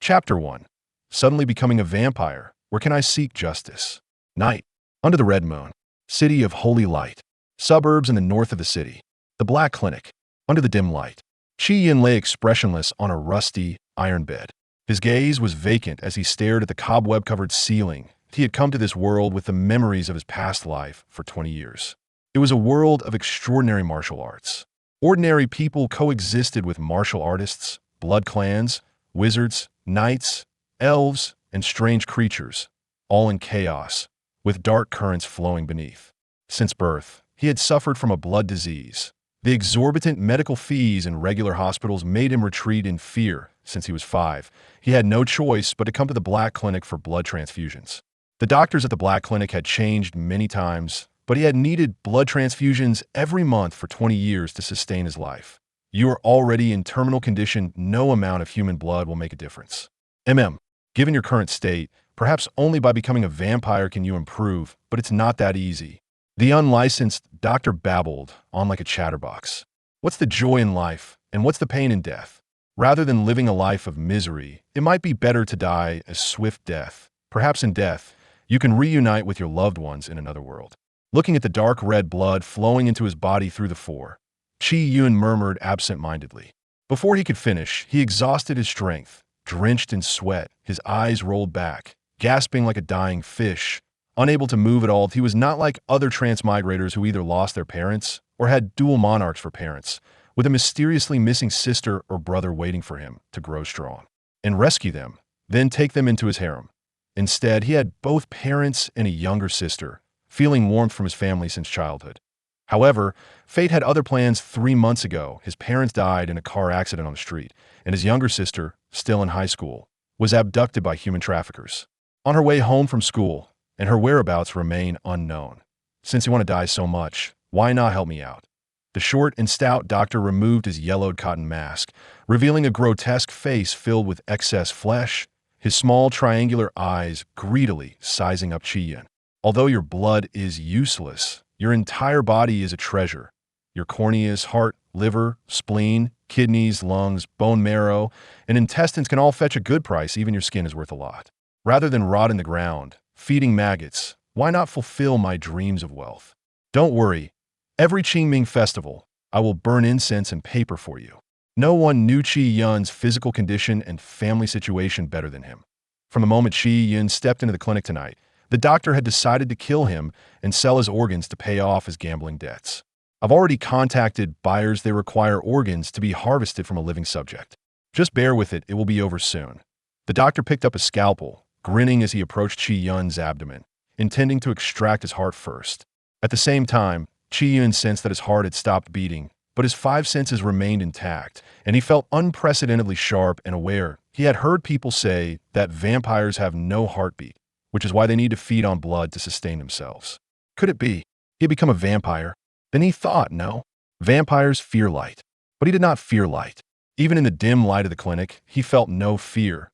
Chapter 1. Suddenly becoming a vampire. Where can I seek justice? Night. Under the red moon. City of holy light. Suburbs in the north of the city. The Black Clinic. Under the dim light. Chi-Yin lay expressionless on a rusty, iron bed. His gaze was vacant as he stared at the cobweb-covered ceiling. He had come to this world with the memories of his past life for 20 years. It was a world of extraordinary martial arts. Ordinary people coexisted with martial artists, blood clans, wizards, knights, elves, and strange creatures, all in chaos, with dark currents flowing beneath. Since birth, he had suffered from a blood disease. The exorbitant medical fees in regular hospitals made him retreat in fear. Since he was 5, he had no choice but to come to the Black Clinic for blood transfusions. The doctors at the Black Clinic had changed many times, but he had needed blood transfusions every month for 20 years to sustain his life. You are already in terminal condition. No amount of human blood will make a difference. Given your current state, perhaps only by becoming a vampire can you improve, but it's not that easy. The unlicensed doctor babbled on like a chatterbox. What's the joy in life, and what's the pain in death? Rather than living a life of misery, it might be better to die a swift death. Perhaps in death, you can reunite with your loved ones in another world. Looking at the dark red blood flowing into his body through the floor, Chi-Yun murmured absent-mindedly. Before he could finish, he exhausted his strength. Drenched in sweat, his eyes rolled back, gasping like a dying fish. Unable to move at all, he was not like other transmigrators who either lost their parents or had dual monarchs for parents, with a mysteriously missing sister or brother waiting for him to grow strong and rescue them, then take them into his harem. Instead, he had both parents and a younger sister, feeling warmth from his family since childhood. However, fate had other plans. 3 months ago, his parents died in a car accident on the street, and his younger sister, still in high school, was abducted by human traffickers. On her way home from school, and her whereabouts remain unknown. Since you want to die so much, why not help me out? The short and stout doctor removed his yellowed cotton mask, revealing a grotesque face filled with excess flesh, his small triangular eyes greedily sizing up Chi-Yin. Although your blood is useless, your entire body is a treasure. Your corneas, heart, liver, spleen, kidneys, lungs, bone marrow, and intestines can all fetch a good price. Even your skin is worth a lot. Rather than rot in the ground, feeding maggots, why not fulfill my dreams of wealth? Don't worry. Every Qingming festival, I will burn incense and paper for you. No one knew Chi-Yun's physical condition and family situation better than him. From the moment Chi-Yun stepped into the clinic tonight, the doctor had decided to kill him and sell his organs to pay off his gambling debts. I've already contacted buyers. They require organs to be harvested from a living subject. Just bear with it, it will be over soon. The doctor picked up a scalpel, grinning as he approached Chi-Yun's abdomen, intending to extract his heart first. At the same time, Chi-Yun sensed that his heart had stopped beating, but his 5 senses remained intact, and he felt unprecedentedly sharp and aware. He had heard people say that vampires have no heartbeat, which is why they need to feed on blood to sustain themselves. Could it be he had become a vampire? Then he thought, no, vampires fear light. But he did not fear light. Even in the dim light of the clinic, he felt no fear.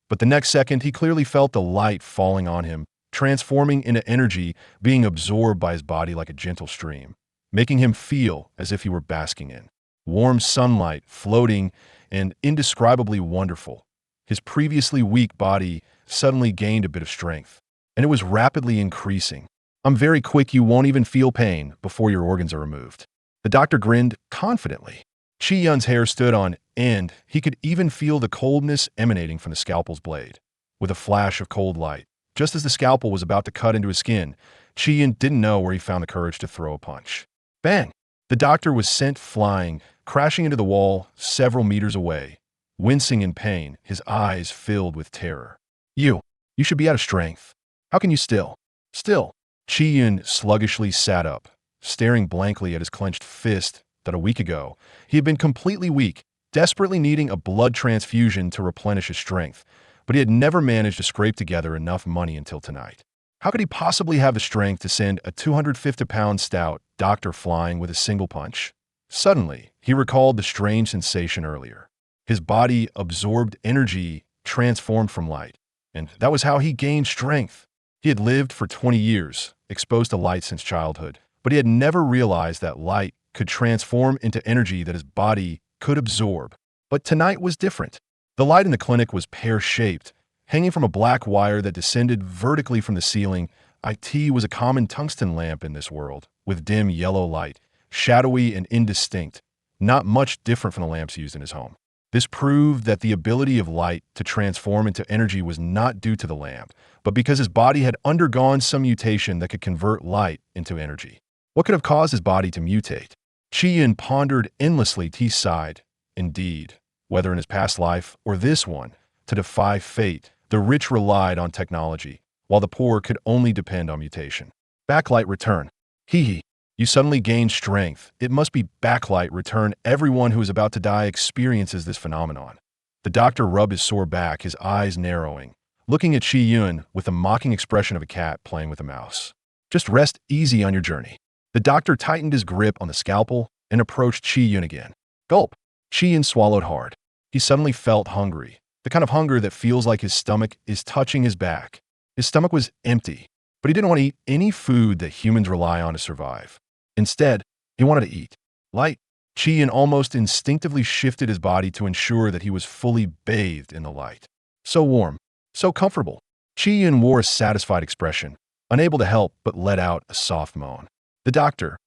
But the next second, he clearly felt the light falling on him, transforming into energy, being absorbed by his body like a gentle stream, making him feel as if he were basking in warm sunlight, floating and indescribably wonderful. His previously weak body suddenly gained a bit of strength, and it was rapidly increasing. I'm very quick, you won't even feel pain before your organs are removed. The doctor grinned confidently. Chi-Yun's hair stood on end. He could even feel the coldness emanating from the scalpel's blade. With a flash of cold light, just as the scalpel was about to cut into his skin, Chi-Yun didn't know where he found the courage to throw a punch. Bang! The doctor was sent flying, crashing into the wall several meters away, wincing in pain, his eyes filled with terror. You should be out of strength. How can you still? Chi-Yun sluggishly sat up, staring blankly at his clenched fist that a week ago he had been completely weak, desperately needing a blood transfusion to replenish his strength, but he had never managed to scrape together enough money until tonight. How could he possibly have the strength to send a 250-pound stout doctor flying with a single punch? Suddenly, he recalled the strange sensation earlier. His body absorbed energy transformed from light, and that was how he gained strength. He had lived for 20 years, exposed to light since childhood, but he had never realized that light could transform into energy that his body could absorb. But tonight was different. The light in the clinic was pear-shaped, hanging from a black wire that descended vertically from the ceiling. It was a common tungsten lamp in this world, with dim yellow light, shadowy and indistinct, not much different from the lamps used in his home. This proved that the ability of light to transform into energy was not due to the lamp, but because his body had undergone some mutation that could convert light into energy. What could have caused his body to mutate? Qian pondered endlessly. He sighed. Indeed, whether in his past life or this one, to defy fate, the rich relied on technology, while the poor could only depend on mutation. Backlight return. Hee. You suddenly gain strength. It must be backlight return. Everyone who is about to die experiences this phenomenon. The doctor rubbed his sore back, his eyes narrowing, looking at Qi Yun with the mocking expression of a cat playing with a mouse. Just rest easy on your journey. The doctor tightened his grip on the scalpel and approached Qi Yun again. Gulp. Qi Yun swallowed hard. He suddenly felt hungry, the kind of hunger that feels like his stomach is touching his back. His stomach was empty, but he didn't want to eat any food that humans rely on to survive. Instead, he wanted to eat. Light. Qi Yun almost instinctively shifted his body to ensure that he was fully bathed in the light. So warm, so comfortable. Qi Yun wore a satisfied expression, unable to help but let out a soft moan. The doctor,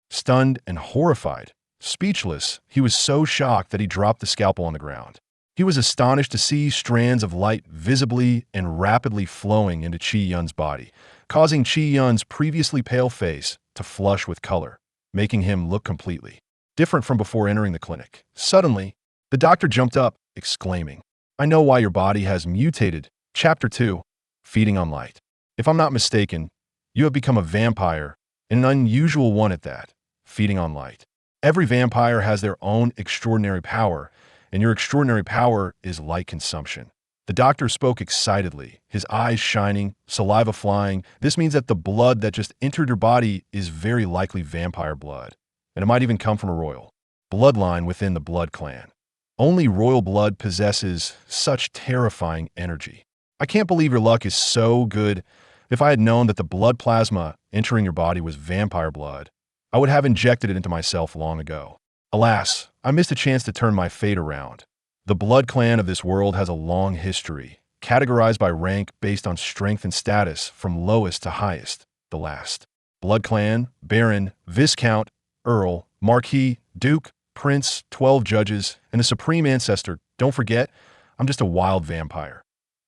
stunned and horrified, speechless, he was so shocked that he dropped the scalpel on the ground. He was astonished to see strands of light visibly and rapidly flowing into Qi Yun's body, causing Qi Yun's previously pale face to flush with color, making him look completely different from before entering the clinic. Suddenly, the doctor jumped up, exclaiming, I know why your body has mutated. Chapter 2, Feeding on Light. If I'm not mistaken, you have become a vampire, and an unusual one at that, feeding on light. Every vampire has their own extraordinary power, and your extraordinary power is light consumption. The doctor spoke excitedly, his eyes shining, saliva flying. This means that the blood that just entered your body is very likely vampire blood, and it might even come from a royal bloodline within the blood clan. Only royal blood possesses such terrifying energy. I can't believe your luck is so good. If I had known that the blood plasma entering your body was vampire blood, I would have injected it into myself long ago. Alas, I missed a chance to turn my fate around. The blood clan of this world has a long history, categorized by rank based on strength and status from lowest to highest, the last. Blood clan, Baron, Viscount, Earl, Marquis, Duke, Prince, 12 judges, and the Supreme Ancestor. Don't forget, I'm just a wild vampire.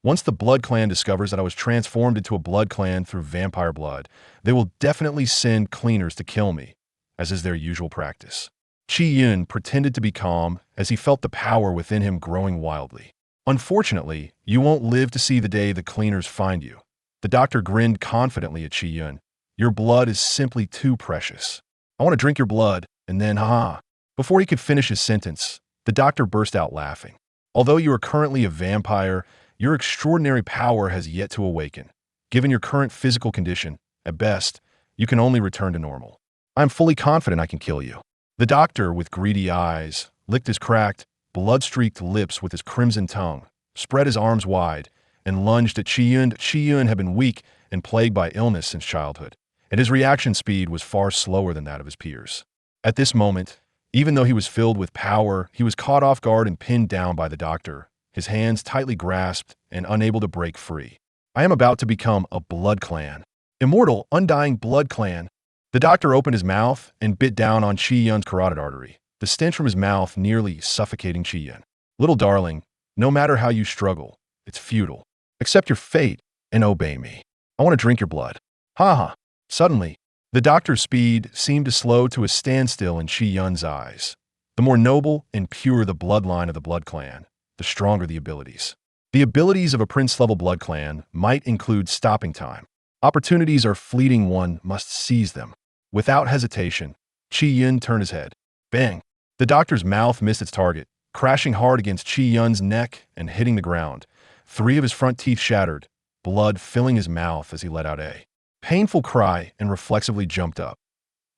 Once the blood clan discovers that I was transformed into a blood clan through vampire blood, they will definitely send cleaners to kill me, as is their usual practice. Qi Yun pretended to be calm as he felt the power within him growing wildly. Unfortunately, you won't live to see the day the cleaners find you. The doctor grinned confidently at Qi Yun. Your blood is simply too precious. I want to drink your blood, and then Before he could finish his sentence, the doctor burst out laughing. Although you are currently a vampire, your extraordinary power has yet to awaken. Given your current physical condition, at best, you can only return to normal. I am fully confident I can kill you. The doctor, with greedy eyes, licked his cracked, blood-streaked lips with his crimson tongue, spread his arms wide, and lunged at Qi Yun. Qi Yun had been weak and plagued by illness since childhood, and his reaction speed was far slower than that of his peers. At this moment, even though he was filled with power, he was caught off guard and pinned down by the doctor, his hands tightly grasped and unable to break free. I am about to become a blood clan. Immortal, undying blood clan. The doctor opened his mouth and bit down on Qi Yun's carotid artery, the stench from his mouth nearly suffocating Qi Yun. Little darling, no matter how you struggle, it's futile. Accept your fate and obey me. I want to drink your blood. Suddenly, the doctor's speed seemed to slow to a standstill in Qi Yun's eyes. The more noble and pure the bloodline of the blood clan, the stronger the abilities. The abilities of a prince-level blood clan might include stopping time. Opportunities are fleeting, one must seize them. Without hesitation, Qi Yun turned his head. Bang! The doctor's mouth missed its target, crashing hard against Qi Yun's neck and hitting the ground. 3 of his front teeth shattered, blood filling his mouth as he let out a painful cry and reflexively jumped up.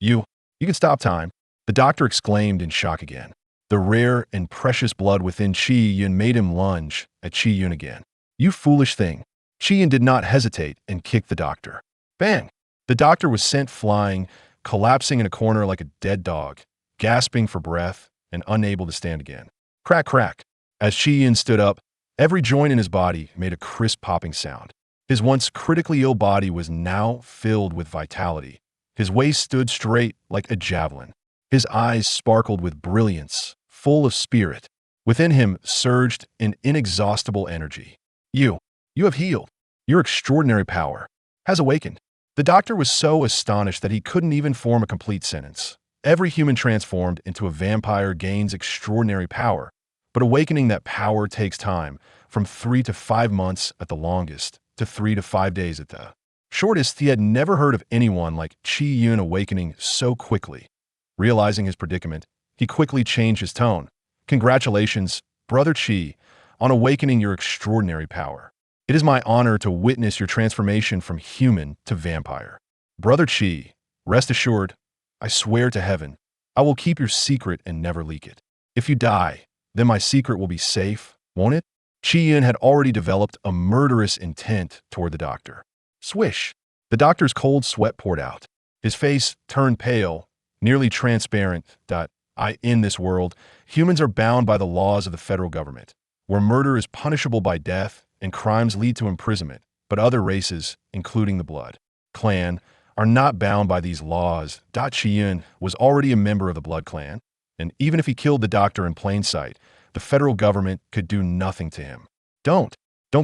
You can stop time, the doctor exclaimed in shock again. The rare and precious blood within Qi Yun made him lunge at Qi Yun again. You foolish thing. Qi Yun did not hesitate and kicked the doctor. Bang! The doctor was sent flying, collapsing in a corner like a dead dog, gasping for breath and unable to stand again. Crack, crack. As Qi Yin stood up, every joint in his body made a crisp popping sound. His once critically ill body was now filled with vitality. His waist stood straight like a javelin. His eyes sparkled with brilliance, full of spirit. Within him surged an inexhaustible energy. You have healed. Your extraordinary power has awakened. The doctor was so astonished that he couldn't even form a complete sentence. Every human transformed into a vampire gains extraordinary power, but awakening that power takes time, from 3 to 5 months at the longest, to 3 to 5 days at the shortest. He had never heard of anyone like Qi Yun awakening so quickly. Realizing his predicament, he quickly changed his tone. Congratulations, Brother Qi, on awakening your extraordinary power. It is my honor to witness your transformation from human to vampire. Brother Qi, rest assured, I swear to heaven, I will keep your secret and never leak it. If you die, then my secret will be safe, won't it? Qi Yun had already developed a murderous intent toward the doctor. Swish! The doctor's cold sweat poured out. His face turned pale, nearly transparent. In this world, humans are bound by the laws of the federal government, where murder is punishable by death and crimes lead to imprisonment, but other races, including the Blood Clan, are not bound by these laws. Qi Yun was already a member of the Blood Clan, and even if he killed the doctor in plain sight, the federal government could do nothing to him. Don't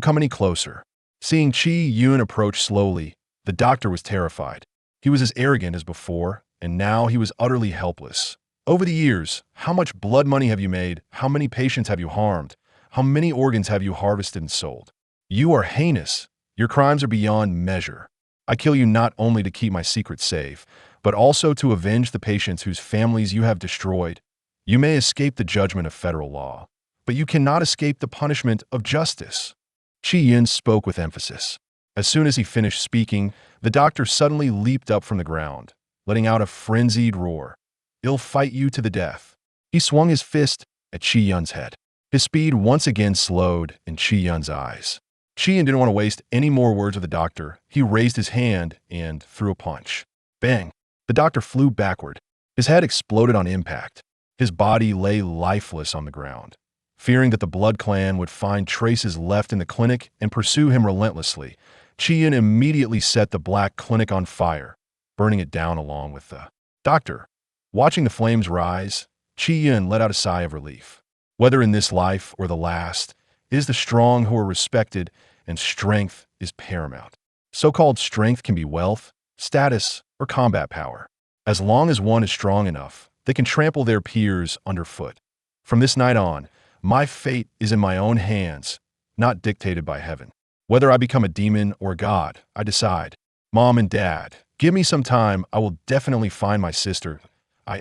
come any closer. Seeing Qi Yun approach slowly, the doctor was terrified. He was as arrogant as before, and now he was utterly helpless. Over the years, how much blood money have you made? How many patients have you harmed? How many organs have you harvested and sold? You are heinous. Your crimes are beyond measure. I kill you not only to keep my secret safe, but also to avenge the patients whose families you have destroyed. You may escape the judgment of federal law, but you cannot escape the punishment of justice. Qi Yin spoke with emphasis. As soon as he finished speaking, the doctor suddenly leaped up from the ground, letting out a frenzied roar. I'll fight you to the death. He swung his fist at Qi Yun's head. His speed once again slowed in Qi Yun's eyes. Qi Yun didn't want to waste any more words with the doctor. He raised his hand and threw a punch. Bang! The doctor flew backward. His head exploded on impact. His body lay lifeless on the ground. Fearing that the Blood Clan would find traces left in the clinic and pursue him relentlessly, Qi Yun immediately set the Black Clinic on fire, burning it down along with the doctor. Watching the flames rise, Qi Yun let out a sigh of relief. Whether in this life or the last, it is the strong who are respected, and strength is paramount. So-called strength can be wealth, status, or combat power. As long as one is strong enough, they can trample their peers underfoot. From this night on, my fate is in my own hands, not dictated by heaven. Whether I become a demon or a god, I decide. Mom and Dad, give me some time. I will definitely find my sister.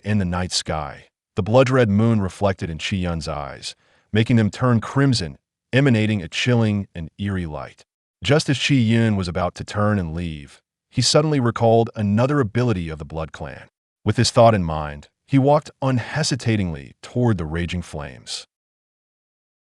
In the night sky. The blood-red moon reflected in Qi Yun's eyes, making them turn crimson, emanating a chilling and eerie light. Just as Qi Yun was about to turn and leave, he suddenly recalled another ability of the Blood Clan. With this thought in mind, he walked unhesitatingly toward the raging flames.